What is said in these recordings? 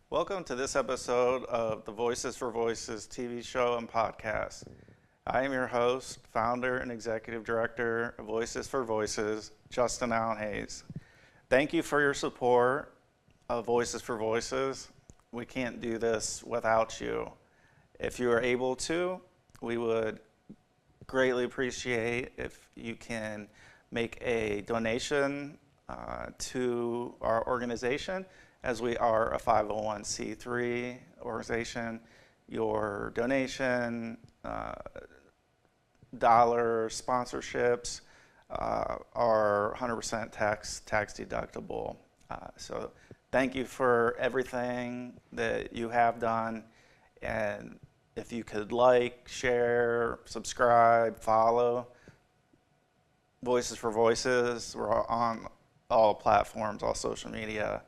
Welcome to this episode of the Voices for Voices TV show and podcast. I am your host, founder, and executive director of Voices for Voices, Justin Allen Hayes. Thank you for your support of Voices for Voices. We can't do this without you. If you are able to, we would greatly appreciate if you can make a donation to our organization, as we are a 501c3 organization. Your donation, dollar sponsorships are 100% tax deductible. So thank you for everything that you have done. And if you could like, share, subscribe, follow Voices for Voices. We're on all platforms, all social media,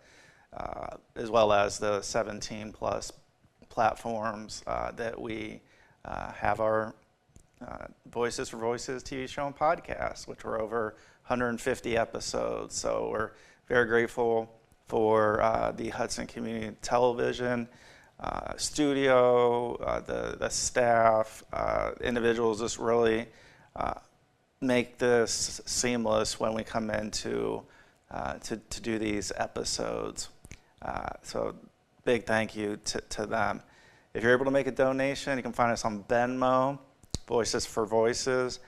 as well as the 17 plus platforms that we have our Voices for Voices TV show and podcast, which were over 150 episodes. So we're very grateful for the Hudson Community Television studio, the staff, individuals just really make this seamless when we come in to do these episodes. So big thank you to them. If you're able to make a donation, you can find us on Venmo, Voices for Voices,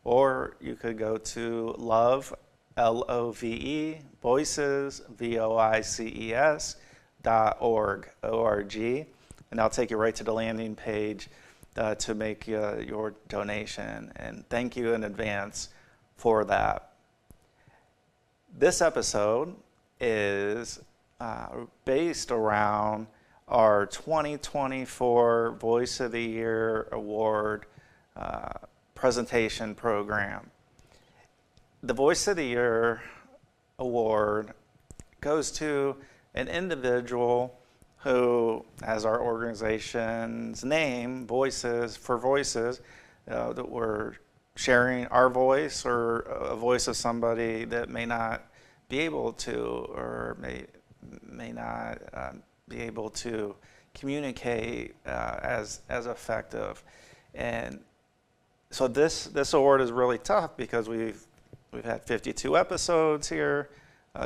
or you could go to Love, L-O-V-E, Voices, V-O-I-C-E-S, .org, O-R-G, and I'll take you right to the landing page to make your donation. And thank you in advance for that. This episode is based around our 2024 Voice of the Year Award presentation program. The Voice of the Year Award goes to an individual who, as our organization's name, Voices for Voices, that we're sharing our voice or a voice of somebody that may not be able to or may not be able to communicate as effective. And so this award is really tough because we've had 52 episodes here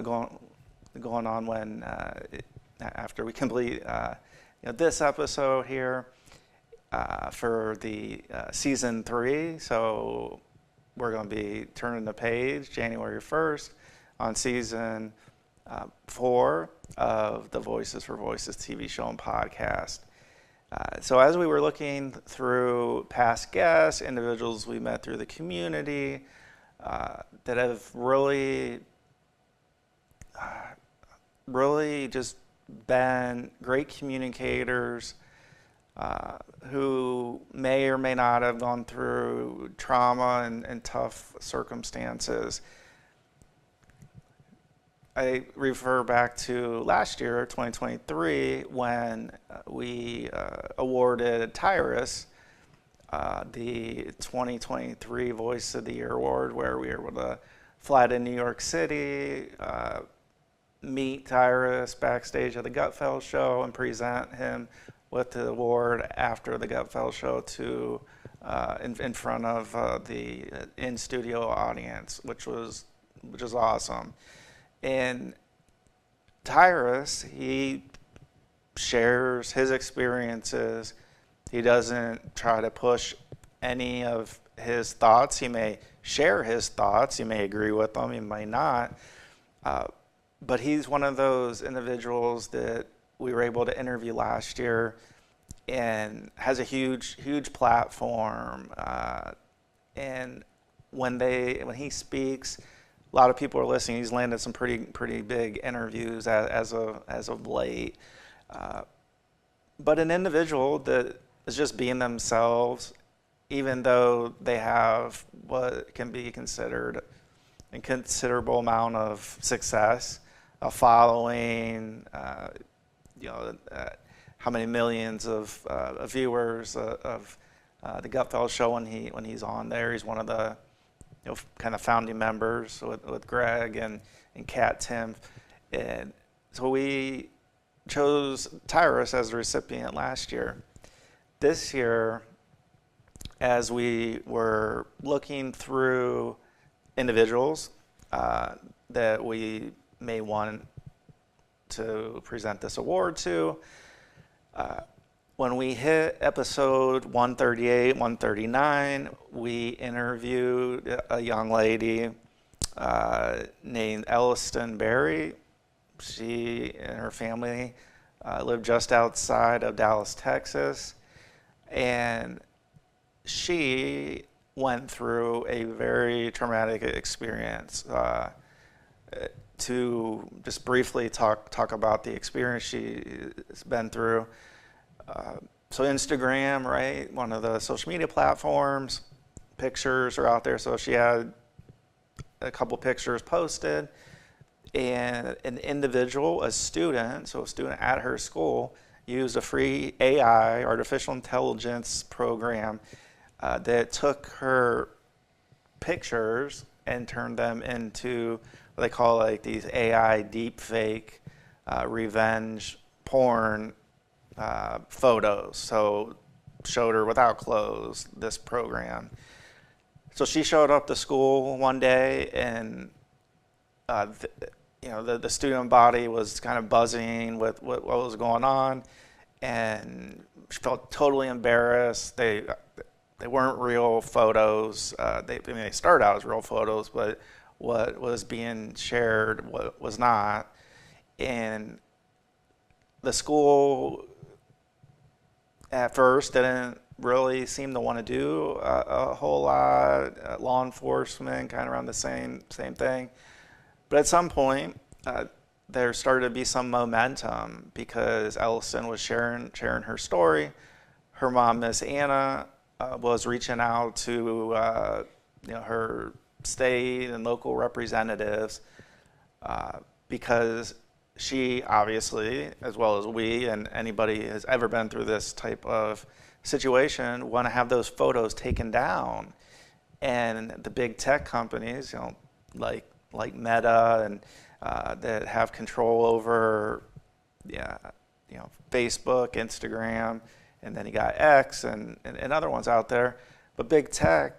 going on when after we complete this episode here for the season 3. So we're going to be turning the page January 1st on season 4 of the Voices for Voices TV show and podcast. So as we were looking through past guests, individuals we met through the community that have really just been great communicators, who may or may not have gone through trauma and tough circumstances. I refer back to last year, 2023, when we awarded Tyrus the 2023 Voice of the Year Award, where we were able to fly to New York City, meet Tyrus backstage at the Gutfeld show, and present him with the award after the Gutfeld show to in front of the in-studio audience, which was awesome. And Tyrus, he shares his experiences. He doesn't try to push any of his thoughts. He may share his thoughts. You may agree with them. You may not. But he's one of those individuals that we were able to interview last year and has a huge platform. And when he speaks, a lot of people are listening. He's landed some pretty big interviews as of late. But an individual that is just being themselves, even though they have what can be considered a considerable amount of success, a following, how many millions of viewers of the Gutfeld show when he's on there. He's one of the kind of founding members with Greg and Kat Tim. And so we chose Tyrus as the recipient last year. This year, as we were looking through individuals that we may want to present this award to, when we hit episode 138, 139, we interviewed a young lady named Elliston Berry. She and her family live just outside of Dallas, Texas, and she went through a very traumatic experience. To just briefly talk about the experience she's been through. So Instagram, right, one of the social media platforms, pictures are out there. So she had a couple pictures posted, and an individual, a student at her school, used a free AI, artificial intelligence program that took her pictures and turned them into what they call like these AI deepfake revenge porn photos. So showed her without clothes, this program. So she showed up to school one day, and the student body was kind of buzzing with what was going on, and she felt totally embarrassed. They weren't real photos. They started out as real photos, but what was being shared was not. And the school at first didn't really seem to want to do a whole lot. Law enforcement kind of around the same thing. But at some point, there started to be some momentum because Elliston was sharing her story. Her mom, Miss Anna, was reaching out to her state and local representatives because she obviously, as well as we and anybody has ever been through this type of situation, want to have those photos taken down. And the big tech companies, like Meta and that have control over Facebook, Instagram, and then you got X and other ones out there. But big tech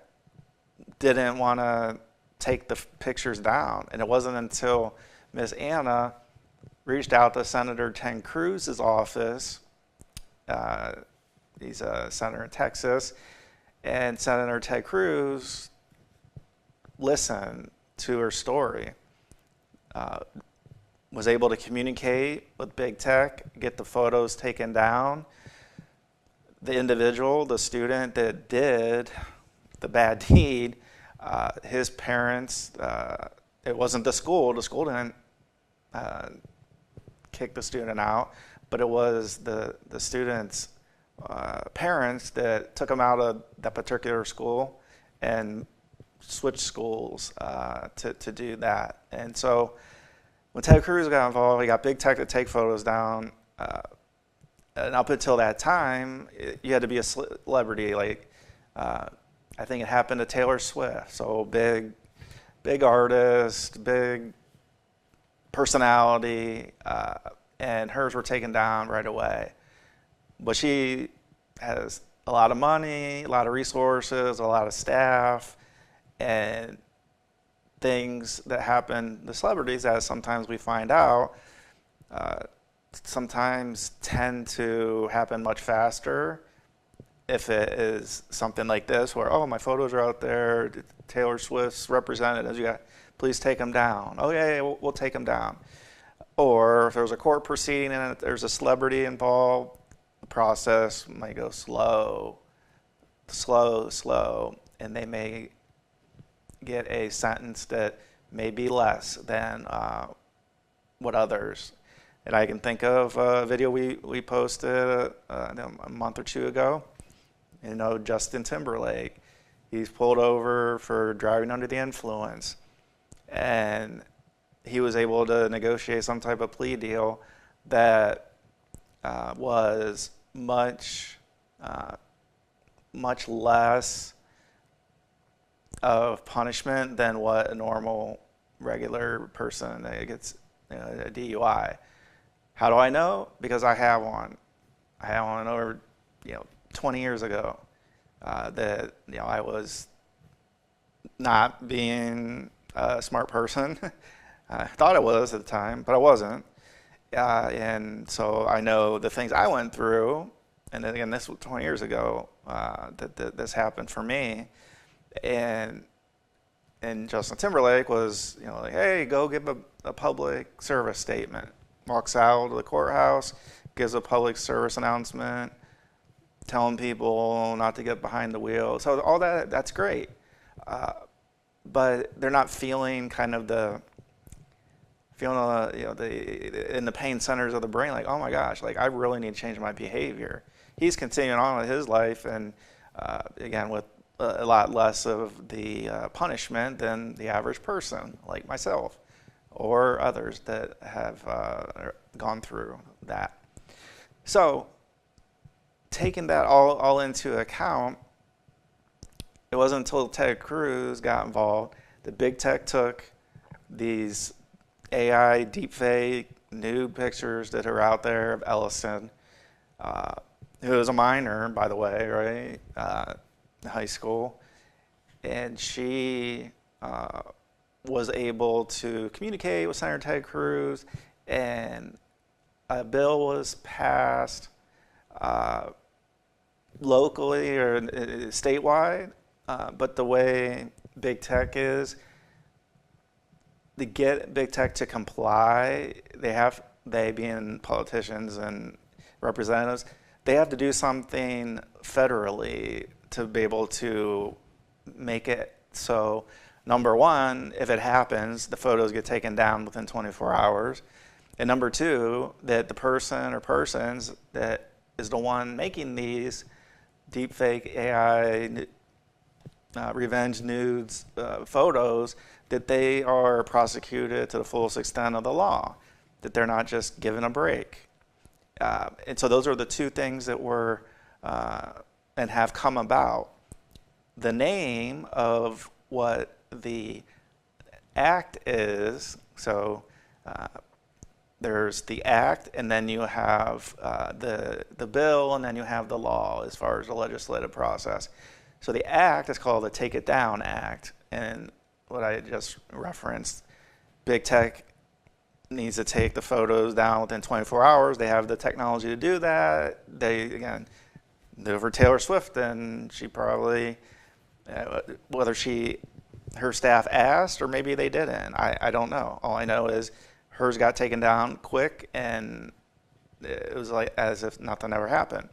didn't want to take the pictures down. And it wasn't until Ms. Anna reached out to Senator Ted Cruz's office. He's a senator in Texas. And Senator Ted Cruz listened to her story, was able to communicate with big tech, get the photos taken down. The individual, the student that did the bad deed, his parents, it wasn't the school didn't kick the student out, but it was the student's parents that took him out of that particular school and switched schools to do that. And so when Ted Cruz got involved, he got big tech to take photos down. And up until that time, you had to be a celebrity. Like, I think it happened to Taylor Swift. So big artist, big personality, and hers were taken down right away. But she has a lot of money, a lot of resources, a lot of staff, and things that happen to celebrities, as sometimes we find out, sometimes tend to happen much faster. If it is something like this, where, oh, my photos are out there, Taylor Swift's representatives, please take them down. Oh, yeah, we'll take them down. Or if there's a court proceeding and there's a celebrity involved, the process might go slow, and they may get a sentence that may be less than what others. And I can think of a video we posted a month or two ago. Justin Timberlake, he's pulled over for driving under the influence, and he was able to negotiate some type of plea deal that was much less of punishment than what a normal, regular person that gets a DUI. How do I know? Because I have one. I had one over, 20 years ago. That I was not being a smart person. I thought I was at the time, but I wasn't. And so I know the things I went through, and then again, this was 20 years ago that this happened for me. And Justin Timberlake was, like, hey, go give a public service statement. Walks out of the courthouse, gives a public service announcement, telling people not to get behind the wheel. So all that's great. But they're not feeling kind of in the pain centers of the brain, like, oh my gosh, like I really need to change my behavior. He's continuing on with his life, and again, with a lot less of the punishment than the average person, like myself, or others that have gone through that. So, taking that all into account, it wasn't until Ted Cruz got involved that big tech took these AI deepfake nude pictures that are out there of Elliston, who was a minor, by the way, right, in high school, and she was able to communicate with Senator Ted Cruz, and a bill was passed locally or statewide, but the way big tech is, to get big tech to comply, they being politicians and representatives, they have to do something federally to be able to make it so, number one, if it happens, the photos get taken down within 24 hours. And number two, that the person or persons that is the one making these deepfake AI revenge nudes photos, that they are prosecuted to the fullest extent of the law, that they're not just given a break. And so those are the two things that were and have come about. The name of what the act is, so there's the act, and then you have the bill, and then you have the law as far as the legislative process. So the act is called the Take It Down Act, and what I just referenced, big tech needs to take the photos down within 24 hours. They have the technology to do that. They, again, for Taylor Swift, and she probably, whether her staff asked or maybe they didn't, I don't know. All I know is hers got taken down quick, and it was like as if nothing ever happened.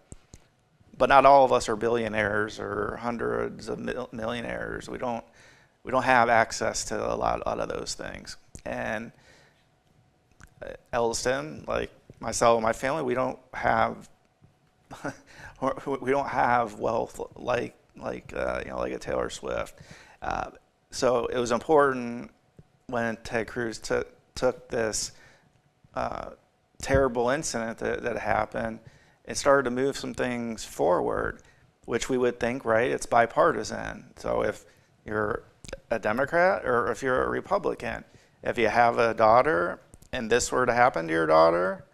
But not all of us are billionaires or hundreds of millionaires. We don't have access to a lot of those things. And Elliston, like myself and my family, we don't have wealth like a Taylor Swift. So it was important when Ted Cruz took this terrible incident that happened. It started to move some things forward, which we would think, right, it's bipartisan. So if you're a Democrat or if you're a Republican, if you have a daughter and this were to happen to your daughter,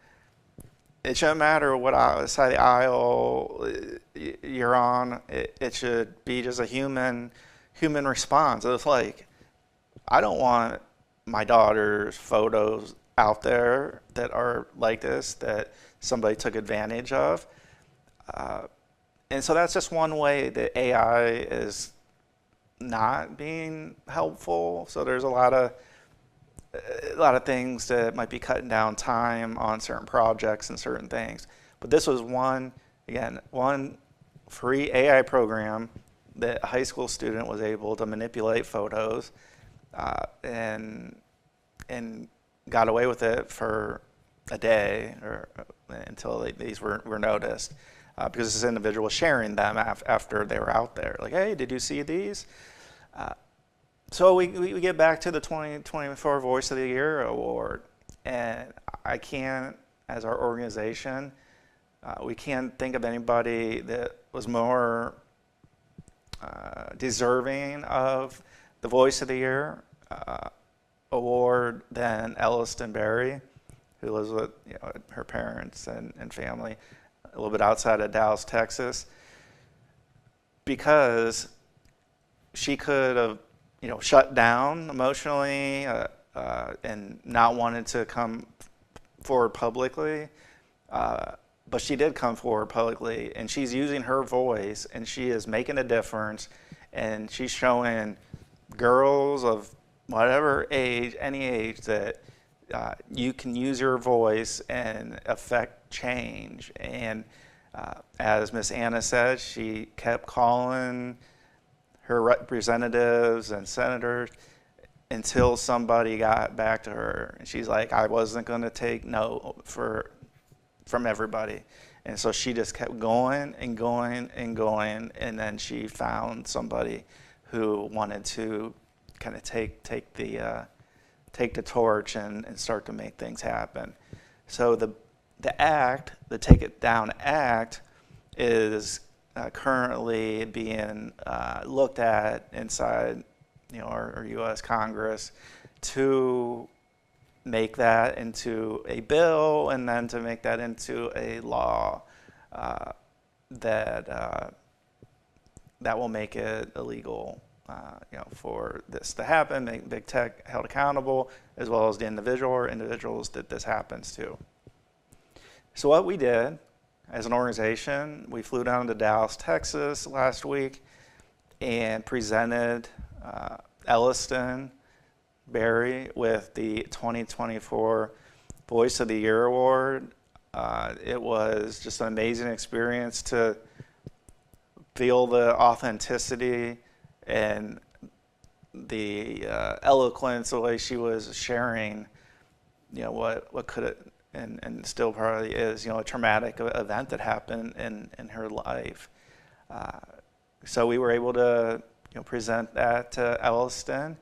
it shouldn't matter what side of the aisle you're on. It should be just a human response. It's like, I don't want my daughter's photos out there that are like this, that somebody took advantage of. And so that's just one way that AI is not being helpful. So there's a lot of things that might be cutting down time on certain projects and certain things. But this was one free AI program that a high school student was able to manipulate photos and got away with it for a day or until these were noticed, because this individual was sharing them after they were out there. Like, hey, did you see these? So we get back to the 2024 Voice of the Year award, and I can't, as our organization, we can't think of anybody that was more deserving of the Voice of the Year award than Elliston Berry, who lives with her parents and family a little bit outside of Dallas, Texas, because she could have shut down emotionally and not wanted to come forward publicly. But she did come forward publicly, and she's using her voice, and she is making a difference, and she's showing girls of whatever age, any age, that you can use your voice and affect change. And as Miss Anna said, she kept calling her representatives and senators until somebody got back to her. And she's like, I wasn't going to take no from everybody. And so she just kept going and going and going, and then she found somebody who wanted to kind of take the torch and start to make things happen. So the Take It Down Act is currently being looked at inside our U.S. Congress to make that into a bill, and then to make that into a law that will make it illegal, for this to happen, make big tech held accountable, as well as the individual or individuals that this happens to. So what we did as an organization, we flew down to Dallas, Texas last week and presented Elliston Barry with the 2024 Voice of the Year Award. It was just an amazing experience to feel the authenticity and the eloquence, the way she was sharing, what could it, and still probably is, a traumatic event that happened in her life. So we were able to present that to Elliston.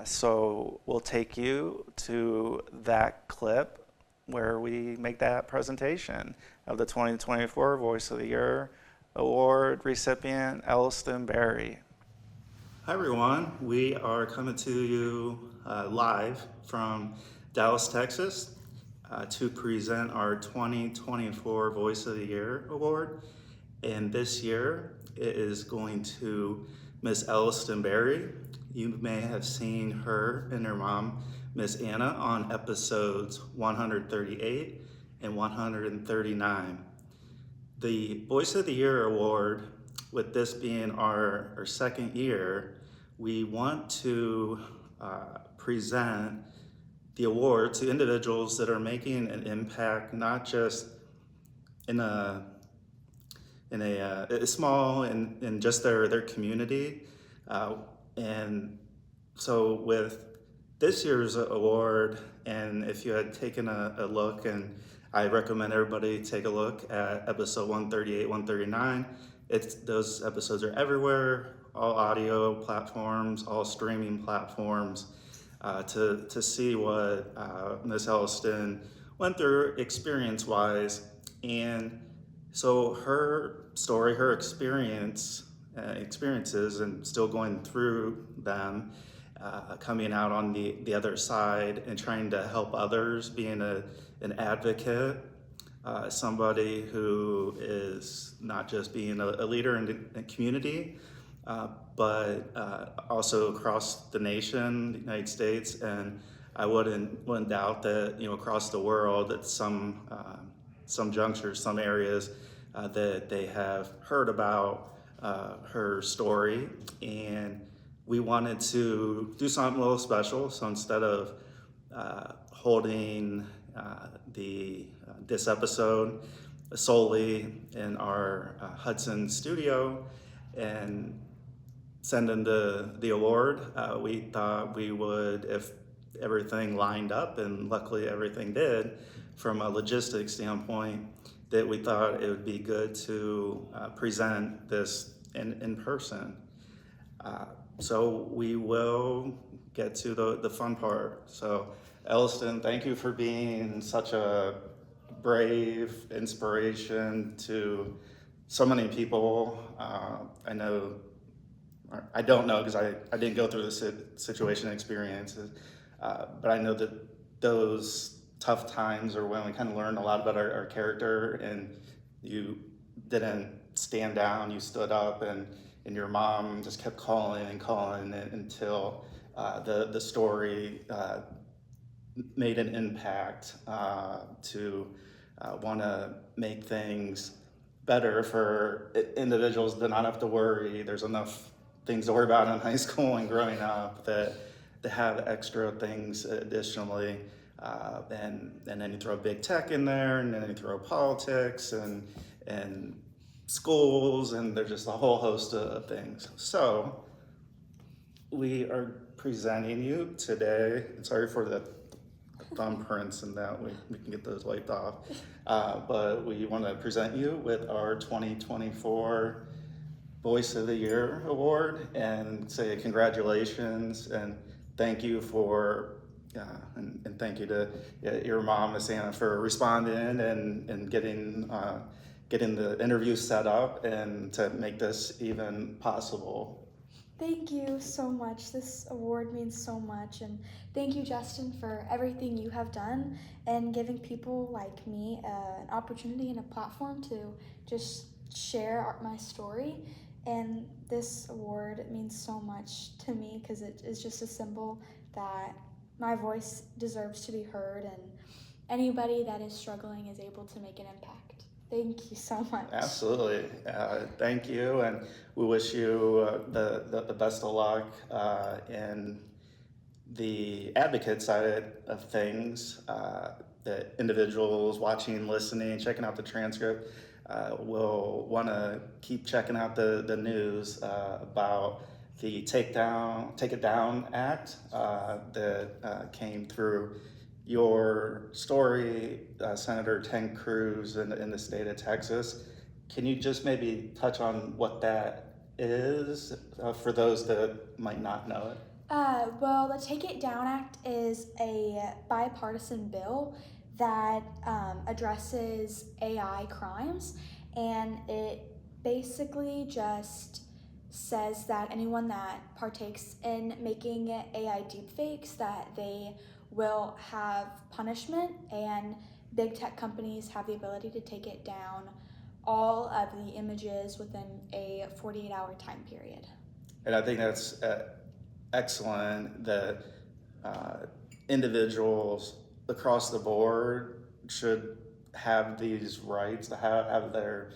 So we'll take you to that clip where we make that presentation of the 2024 Voice of the Year Award recipient, Elliston Barry. Hi everyone, we are coming to you live from Dallas, Texas to present our 2024 Voice of the Year Award. And this year it is going to Miss Elliston Barry. You may have seen her and her mom, Miss Anna, on episodes 138 and 139. The Voice of the Year Award, with this being our second year, we want to present the award to individuals that are making an impact, not just in a small in just their community. And so with this year's award, and if you had taken a look, and I recommend everybody take a look at episode 138, 139. Those episodes are everywhere, all audio platforms, all streaming platforms, to see what Ms. Elliston went through experience-wise. And so her story, her experiences, and still going through them, coming out on the other side and trying to help others, being an advocate, somebody who is not just being a leader in the community, but also across the nation, the United States, and I wouldn't doubt that across the world, that some junctures, some areas that they have heard about her story, and we wanted to do something a little special. So instead of holding this episode solely in our Hudson studio and sending the award, we thought we would, if everything lined up, and luckily everything did from a logistics standpoint, that we thought it would be good to present this in person. So we will get to the fun part. So Elliston, thank you for being such a brave inspiration to so many people. I don't know, because I didn't go through this situation experiences, but I know that those tough times or when we kind of learned a lot about our character, and you didn't stand down, you stood up, and your mom just kept calling and calling until the story made an impact to want to make things better for individuals that not have to worry. There's enough things to worry about in high school and growing up that have extra things additionally. And then you throw big tech in there, and then you throw politics and schools, and there's just a whole host of things. So we are presenting you today. Sorry for the thumbprints and that, we can get those wiped off. But we want to present you with our 2024 Voice of the Year Award and say congratulations and thank you for, and thank you to your mom, Miss Anna, for responding and getting the interview set up and to make this even possible. Thank you so much. This award means so much, and thank you, Justin, for everything you have done and giving people like me an opportunity and a platform to just share my story. And this award means so much to me because it is just a symbol that my voice deserves to be heard, and anybody that is struggling is able to make an impact. Thank you so much. Absolutely. Thank you, and we wish you the best of luck in the advocate side of things. The individuals watching, listening, checking out the transcript will want to keep checking out the news about the Take It Down Act that came through your story, Senator Ted Cruz in the state of Texas. Can you just maybe touch on what that is for those that might not know it? Well, the Take It Down Act is a bipartisan bill that addresses AI crimes, and it basically just says that anyone that partakes in making AI deepfakes, that they will have punishment, and big tech companies have the ability to take it down all of the images within a 48-hour time period. And I think that's excellent that individuals across the board should have these rights to have their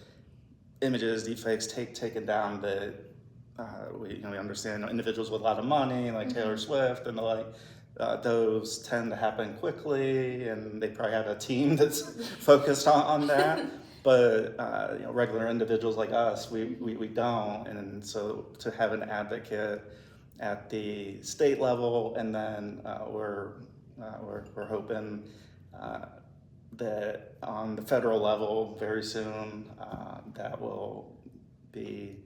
images, deepfakes taken down. That we understand individuals with a lot of money, like Taylor Swift and the like. Those tend to happen quickly, and they probably have a team that's focused on that. But regular individuals like us, we don't, and so to have an advocate at the state level, and then we're hoping that on the federal level very soon that will be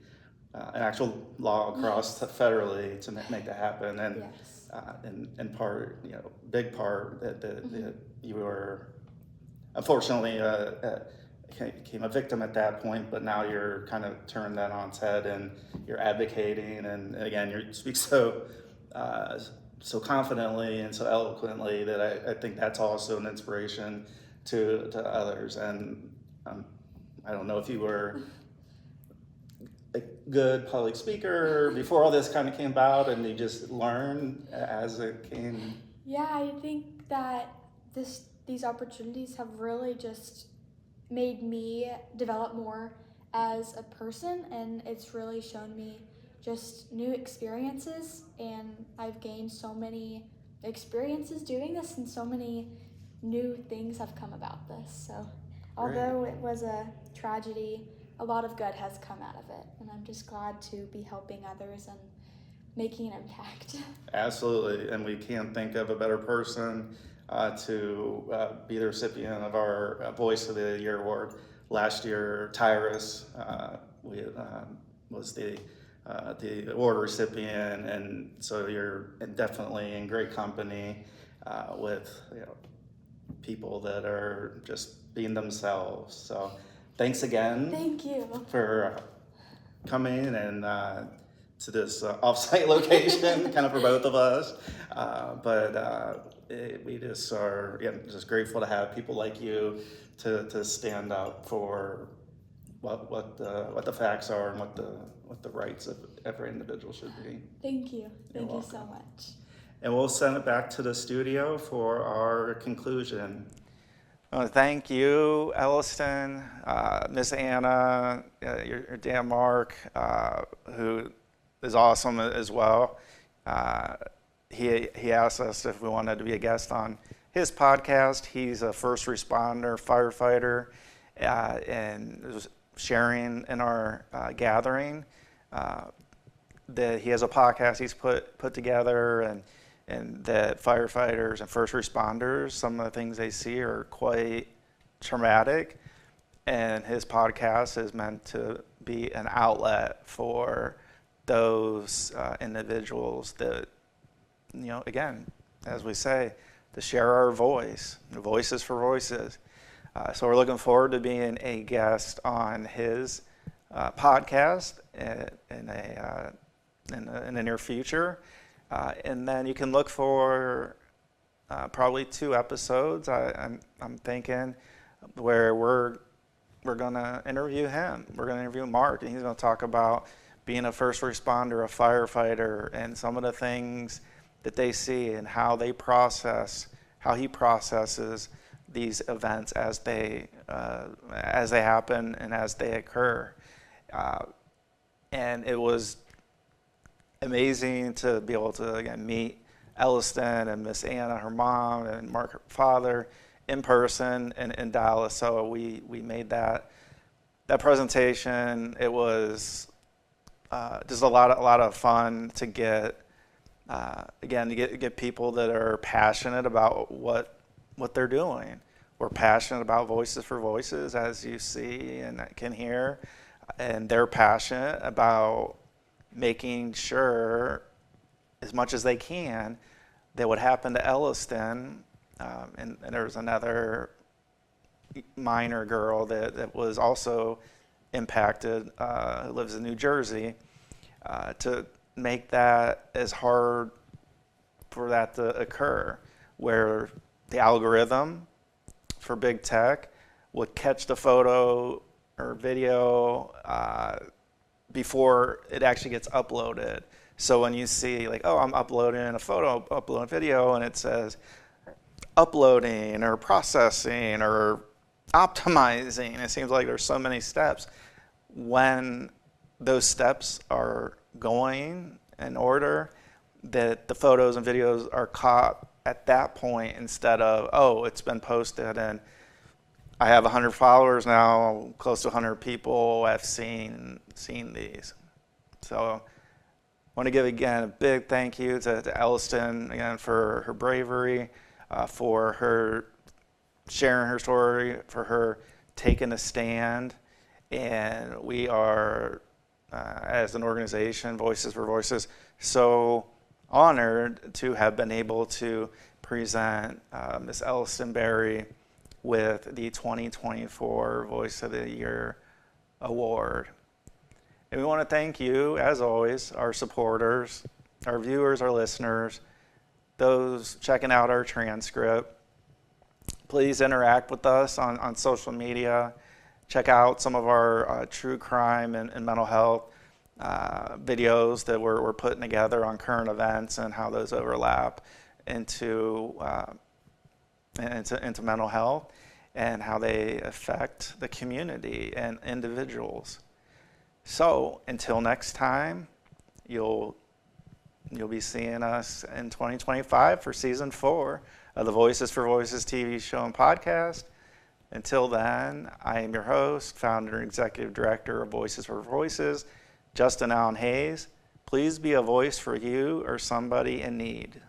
an actual law across federally to make that happen. And yes. In part, big part that you were unfortunately became a victim at that point, but now you're kind of turned that on its head and you're advocating, and again, you speak so confidently and so eloquently that I think that's also an inspiration to others. And I don't know if you were a good public speaker before all this kind of came about, and you just learned as it came. Yeah, I think that these opportunities have really just made me develop more as a person, and it's really shown me just new experiences, and I've gained so many experiences doing this, and so many new things have come about this. So although it was a tragedy, a lot of good has come out of it, and I'm just glad to be helping others and making an impact. Absolutely, and we can't think of a better person to be the recipient of our Voice of the Year Award. Last year, Tyrus was the award recipient, and so you're definitely in great company with people that are just being themselves. So thanks again. Thank you for coming and to this off-site location, kind of for both of us. But we just are, again, just grateful to have people like you to stand up for what the facts are and what the rights of every individual should be. Thank you. Thank you welcome. so much. And we'll send it back to the studio for our conclusion. Thank you, Elliston, Miss Anna, your Dan Mark, who is awesome as well. He asked us if we wanted to be a guest on his podcast. He's a first responder, firefighter, and was sharing in our gathering that he has a podcast he's put together, and that firefighters and first responders, some of the things they see are quite traumatic, and his podcast is meant to be an outlet for those individuals that, again, as we say, to share our voice, voices for voices. So we're looking forward to being a guest on his podcast in the near future. And then you can look for probably 2 episodes, I'm thinking, where we're going to interview him. We're going to interview Mark, and he's going to talk about being a first responder, a firefighter, and some of the things that they see and how he processes these events as they happen and as they occur. And it was amazing to be able to, again, meet Elliston and Miss Anna, her mom, and Mark, her father, in person in Dallas. So we made that presentation. It was just a lot of fun to get people that are passionate about what they're doing. We're passionate about Voices for Voices, as you see and can hear, and they're passionate about making sure, as much as they can, that what happened to Elliston, and there was another minor girl that was also impacted, who lives in New Jersey, to make that as hard for that to occur, where the algorithm for big tech would catch the photo or video before it actually gets uploaded. So when you see, like, oh, I'm uploading a photo, uploading a video, and it says uploading or processing or optimizing, it seems like there's so many steps. When those steps are going in order, that the photos and videos are caught at that point, instead of, oh, it's been posted and I have 100 followers now, close to 100 people have seen these. So I want to give, again, a big thank you to Elliston, again, for her bravery, for her sharing her story, for her taking a stand. And we are, as an organization, Voices for Voices, so honored to have been able to present Ms. Elliston Berry with the 2024 Voice of the Year Award. And we want to thank you, as always, our supporters, our viewers, our listeners, those checking out our transcript. Please interact with us on social media. Check out some of our true crime and mental health videos that we're putting together on current events and how those overlap into mental health and how they affect the community and individuals. So until next time, you'll be seeing us in 2025 for season 4 of the Voices for Voices TV show and podcast. Until then, I am your host, founder and executive director of Voices for Voices, Justin Allen Hayes. Please be a voice for you or somebody in need.